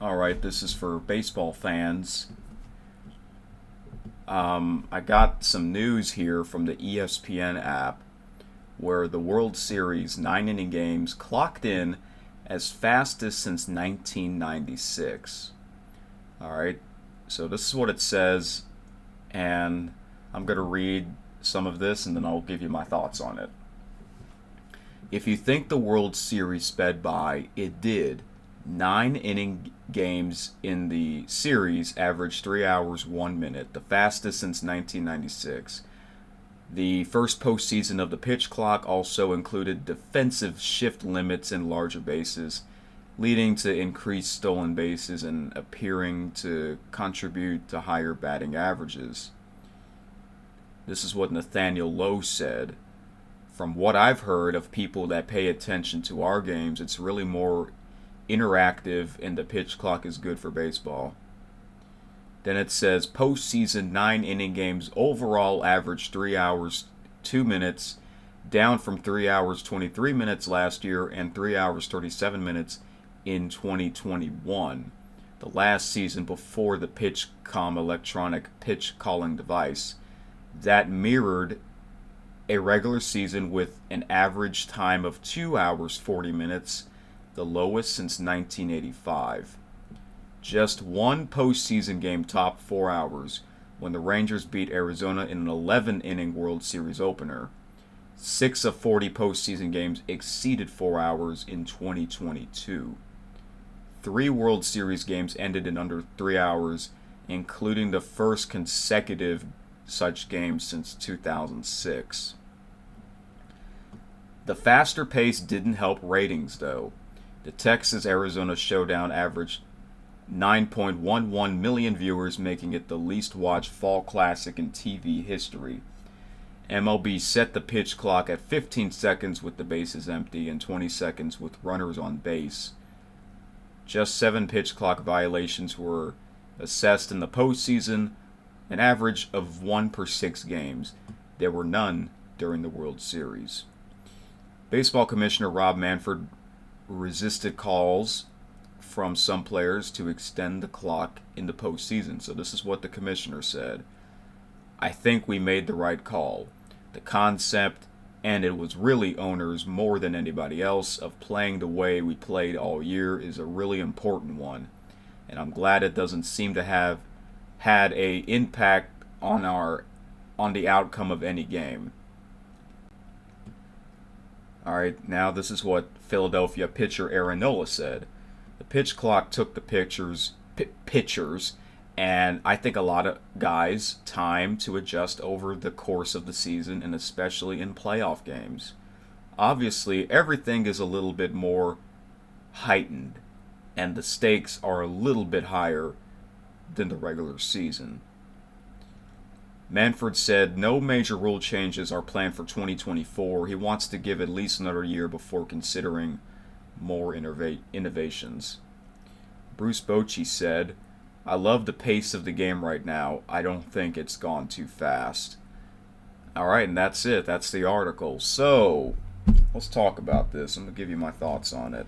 All right, this is for baseball fans. I got some news here from the ESPN app where the World Series 9 inning games clocked in as fastest since 1996. All right, so this is what it says, and I'm going to read some of this and then I'll give you my thoughts on it. If you think the World Series sped by, it did. 9 inning games in the series averaged 3 hours 1 minute, the fastest since 1996. The first postseason of the pitch clock also included defensive shift limits and larger bases, leading to increased stolen bases and appearing to contribute to higher batting averages. This is what Nathaniel Lowe said. From what I've heard of people that pay attention to our games, it's really more interactive and the pitch clock is good for baseball. Then it says postseason 9 inning games overall average 3 hours 2 minutes, down from 3 hours 23 minutes last year and 3 hours 37 minutes in 2021, the last season before the PitchCom electronic pitch calling device. That mirrored a regular season with an average time of 2 hours 40 minutes, the lowest since 1985. Just one postseason game topped 4 hours when the Rangers beat Arizona in an 11 inning World Series opener. 6 of 40 postseason games exceeded 4 hours in 2022. 3 World Series games ended in under 3 hours, including the first consecutive such game since 2006. The faster pace didn't help ratings, though. The Texas-Arizona showdown averaged 9.11 million viewers, making it the least watched fall classic in TV history. MLB set the pitch clock at 15 seconds with the bases empty and 20 seconds with runners on base. Just 7 pitch clock violations were assessed in the postseason, an average of 1 per 6 games. There were none during the World Series. Baseball Commissioner Rob Manfred resisted calls from some players to extend the clock in the postseason. So this is what the commissioner said. I think we made the right call. The concept, and it was really owners more than anybody else, of playing the way we played all year is a really important one. And I'm glad it doesn't seem to have had a impact on the outcome of any game. All right, now this is what Philadelphia pitcher Aaron Nola said. The pitch clock took the pitchers, and I think a lot of guys time to adjust over the course of the season, and especially in playoff games. Obviously, everything is a little bit more heightened, and the stakes are a little bit higher than the regular season. Manfred said no major rule changes are planned for 2024. He wants to give at least another year before considering more innovations. Bruce Bochy said, I love the pace of the game right now. I don't think it's gone too fast. Alright, and that's it. That's the article. So, let's talk about this. I'm going to give you my thoughts on it.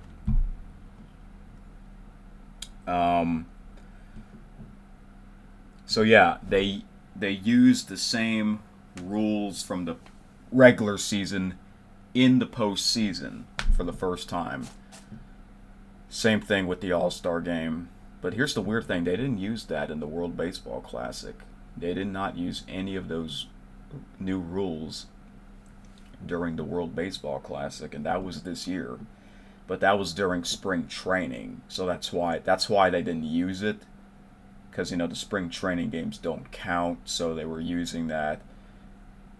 So yeah, they used the same rules from the regular season in the postseason for the first time. Same thing with the All-Star game. But here's the weird thing. They didn't use that in the World Baseball Classic. They did not use any of those new rules during the World Baseball Classic, and that was this year. But that was during spring training. So that's why they didn't use it. Because, the spring training games don't count, so they were using that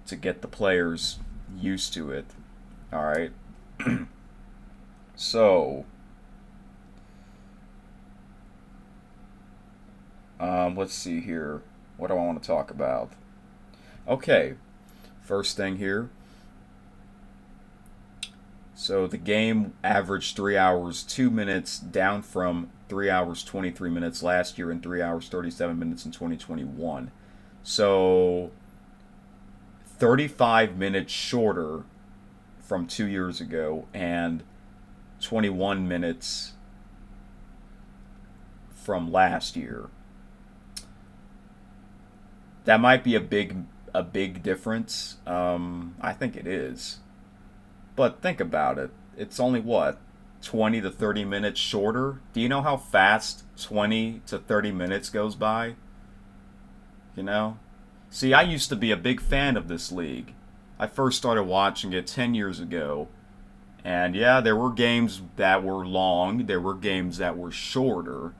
to get the players used to it. All right. So, let's see here. What do I want to talk about? Okay, first thing here. So the game averaged 3 hours 2 minutes, down from 3 hours 23 minutes last year and 3 hours 37 minutes in 2021. So 35 minutes shorter from 2 years ago and 21 minutes from last year. That might be a big difference. I think it is. But think about it. It's only what 20 to 30 minutes shorter. Do you know how fast 20 to 30 minutes goes by? You know? See, I used to be a big fan of this league. I first started watching it 10 years ago. And yeah, there were games that were long, there were games that were shorter,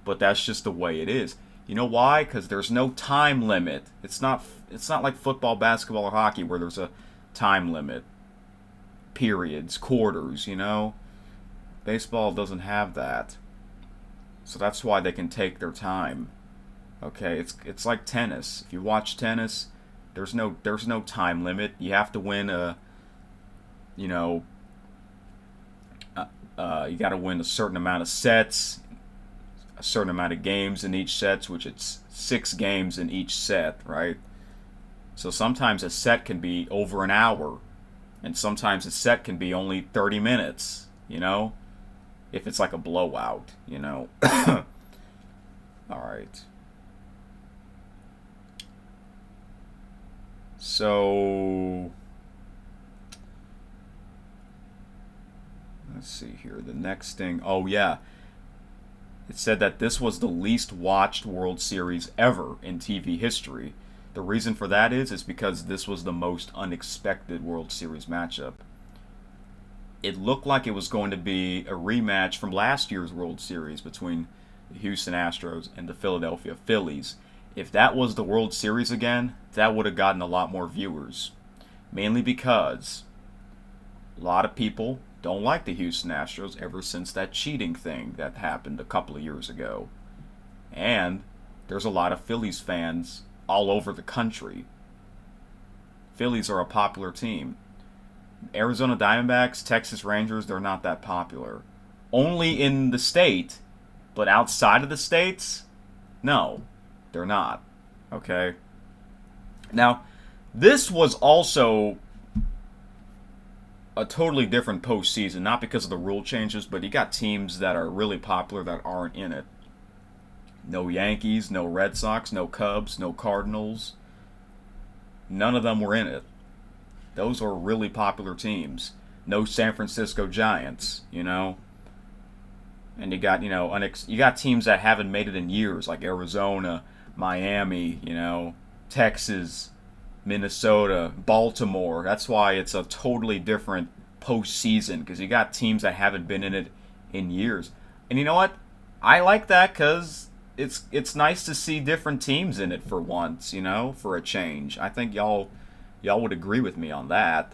but that's just the way it is. You know why? Because there's no time limit. It's not like football, basketball, or hockey where there's a time limit. Periods, quarters, you know? Baseball doesn't have that. So that's why they can take their time. Okay, it's like tennis. If you watch tennis, there's no time limit. You have to win you know, you got to win a certain amount of sets, a certain amount of games in each set, which it's 6 games in each set, right? So sometimes a set can be over an hour, and sometimes a set can be only 30 minutes, you know, if it's like a blowout, you know. All right. So let's see here. The next thing. Oh, yeah. It said that this was the least watched World Series ever in TV history. The reason for that is because this was the most unexpected World Series matchup. It looked like it was going to be a rematch from last year's World Series between the Houston Astros and the Philadelphia Phillies. If that was the World Series again, that would have gotten a lot more viewers. Mainly because a lot of people don't like the Houston Astros ever since that cheating thing that happened a couple of years ago. And there's a lot of Phillies fans all over the country. Phillies are a popular team. Arizona Diamondbacks, Texas Rangers, they're not that popular. Only in the state, but outside of the states, no, they're not. Okay? Now, this was also a totally different postseason, not because of the rule changes, but you got teams that are really popular that aren't in it. No Yankees, no Red Sox, no Cubs, no Cardinals. None of them were in it. Those are really popular teams. No San Francisco Giants, you know. And you got, you got teams that haven't made it in years, like Arizona, Miami, Texas, Minnesota, Baltimore. That's why it's a totally different postseason, because you got teams that haven't been in it in years. And you know what? I like that because it's nice to see different teams in it for once, for a change. I think y'all would agree with me on that.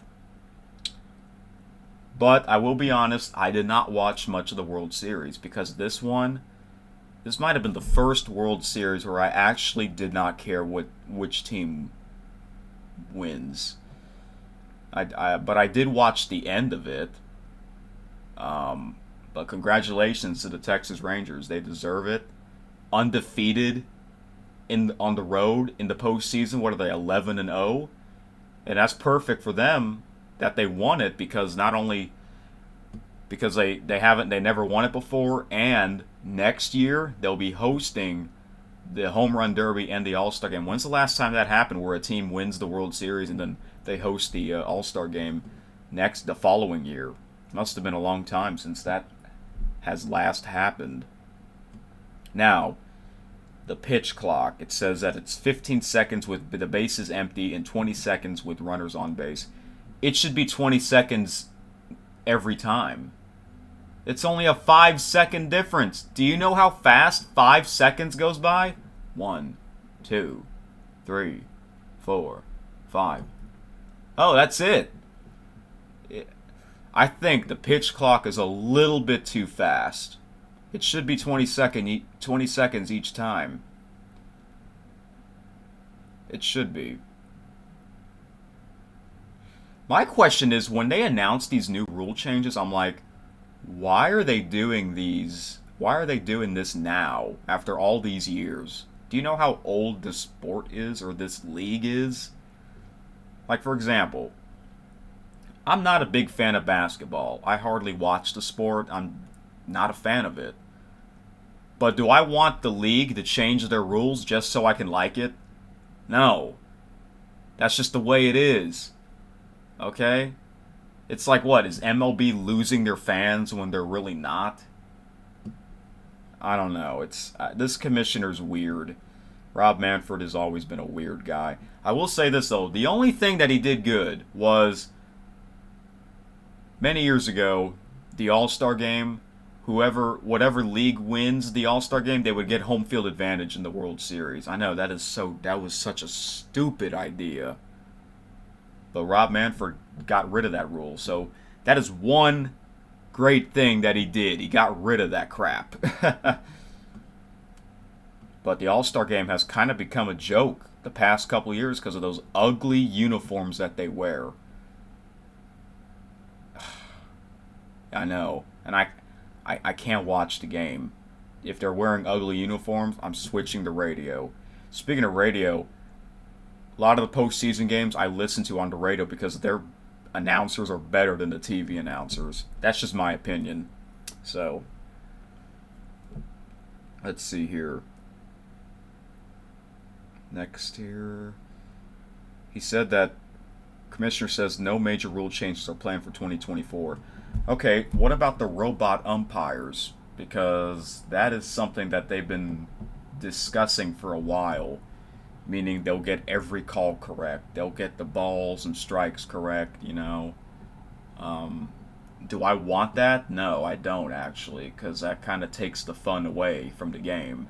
But I will be honest, I did not watch much of the World Series because this might have been the first World Series where I actually did not care which team wins. But I did watch the end of it. But congratulations to the Texas Rangers. They deserve it. Undefeated on the road in the postseason. What are they, 11-0? And that's perfect for them that they won it, because not only because they never won it before, and next year they'll be hosting the Home Run Derby and the All-Star Game. When's the last time that happened, where a team wins the World Series and then they host the All-Star Game the following year? Must have been a long time since that has last happened. Now, the pitch clock. It says that it's 15 seconds with the bases empty and 20 seconds with runners on base. It should be 20 seconds every time. It's only a 5-second difference. Do you know how fast 5 seconds goes by? 1, 2, 3, 4, 5. Oh, that's it. I think the pitch clock is a little bit too fast. It should be 20 seconds each time. It should be. My question is, when they announce these new rule changes, I'm like, why are they doing these? Why are they doing this now, after all these years? Do you know how old this sport is, or this league is? Like, for example, I'm not a big fan of basketball. I hardly watch the sport. I'm not a fan of it. But do I want the league to change their rules just so I can like it? No. That's just the way it is. Okay? It's like what? Is MLB losing their fans when they're really not? I don't know. It's this commissioner's weird. Rob Manfred has always been a weird guy. I will say this though, the only thing that he did good was many years ago, the All-Star game, whatever league wins the All-Star game, they would get home field advantage in the World Series. I know that was such a stupid idea. But Rob Manfred got rid of that rule. So that is one great thing that he did. He got rid of that crap. But the All-Star game has kind of become a joke the past couple years because of those ugly uniforms that they wear. I know. And I can't watch the game. If they're wearing ugly uniforms, I'm switching the radio. Speaking of radio, a lot of the postseason games I listen to on the radio because their announcers are better than the TV announcers. That's just my opinion. So, let's see here. Next here. He said that Commissioner says no major rule changes are planned for 2024. Okay, what about the robot umpires? Because that is something that they've been discussing for a while. Meaning they'll get every call correct. They'll get the balls and strikes correct, you know. Do I want that? No, I don't actually, because that kind of takes the fun away from the game.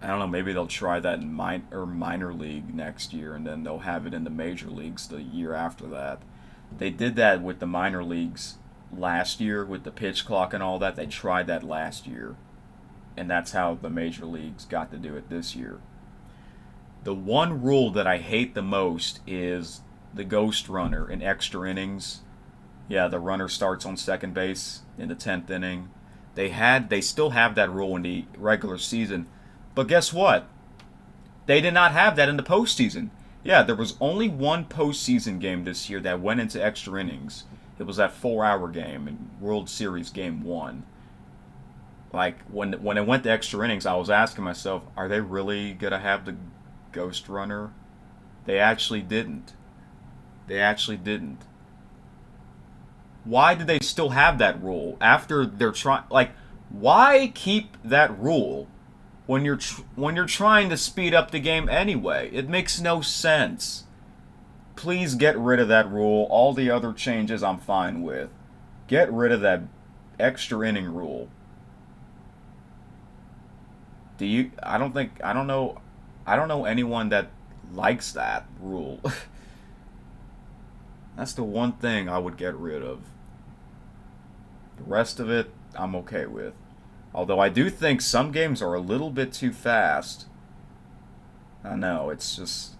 I don't know, maybe they'll try that in minor league next year, and then they'll have it in the major leagues the year after that. They did that with the minor leagues last year with the pitch clock and all that. They tried that last year, and that's how the major leagues got to do it this year. The one rule that I hate the most is the ghost runner in extra innings. Yeah, the runner starts on second base in the 10th inning. They still have that rule in the regular season. But guess what? They did not have that in the postseason. Yeah, there was only one postseason game this year that went into extra innings. It was that 4-hour game in World Series Game 1. Like, when it went to extra innings, I was asking myself, are they really going to have the ghost runner? They actually didn't. They actually didn't. Why do they still have that rule after they're trying? Like, why keep that rule when you're trying to speed up the game anyway? It makes no sense. Please get rid of that rule. All the other changes I'm fine with. Get rid of that extra inning rule. I don't know anyone that likes that rule. That's the one thing I would get rid of. The rest of it, I'm okay with. Although I do think some games are a little bit too fast. I know, it's just...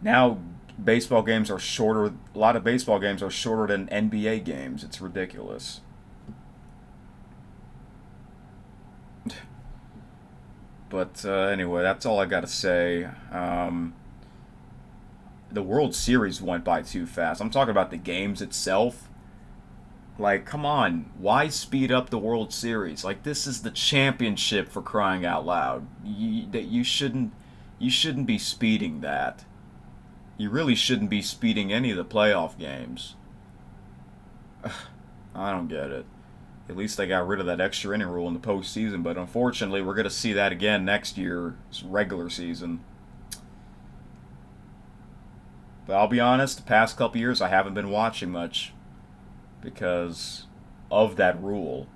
Now, baseball games are shorter. A lot of baseball games are shorter than NBA games. It's ridiculous. But anyway, that's all I got to say. The World Series went by too fast. I'm talking about the games itself. Like, come on. Why speed up the World Series? Like, this is the championship, for crying out loud. You shouldn't be speeding that. You really shouldn't be speeding any of the playoff games. I don't get it. At least they got rid of that extra inning rule in the postseason, but unfortunately, we're going to see that again next year, regular season. But I'll be honest, the past couple years, I haven't been watching much because of that rule.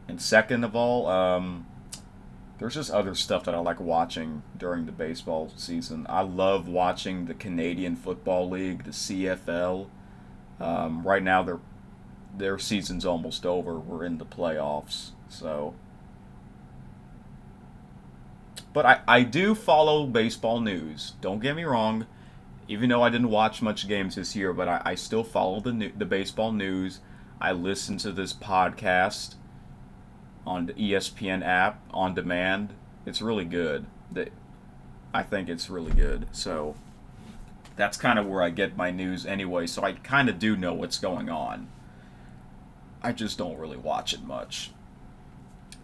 And second of all, there's just other stuff that I like watching during the baseball season. I love watching the Canadian Football League, the CFL. Right now, their season's almost over. We're in the playoffs, so. But I do follow baseball news. Don't get me wrong. Even though I didn't watch much games this year, but I still follow the baseball news. I listen to this podcast on the ESPN app on demand. It's really good. I think it's really good. So that's kind of where I get my news anyway. So I kind of do know what's going on. I just don't really watch it much.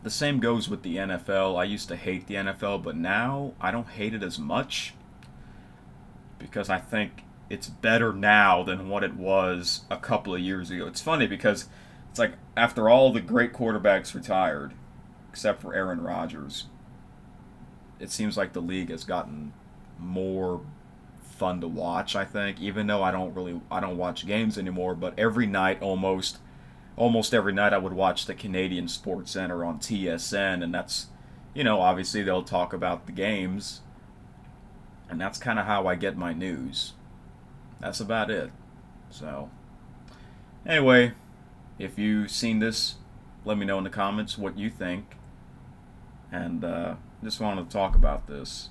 The same goes with the NFL. I used to hate the NFL, but now I don't hate it as much because I think it's better now than what it was a couple of years ago. It's funny because it's like after all the great quarterbacks retired, except for Aaron Rodgers, it seems like the league has gotten more fun to watch, I think, even though I don't watch games anymore, but every night almost every night I would watch the Canadian Sports Center on TSN, and that's, obviously they'll talk about the games, and that's kind of how I get my news. That's about it. So, anyway, if you've seen this, let me know in the comments what you think, and just wanted to talk about this.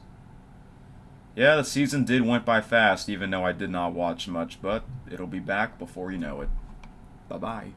Yeah, the season did went by fast, even though I did not watch much, but it'll be back before you know it. Bye bye.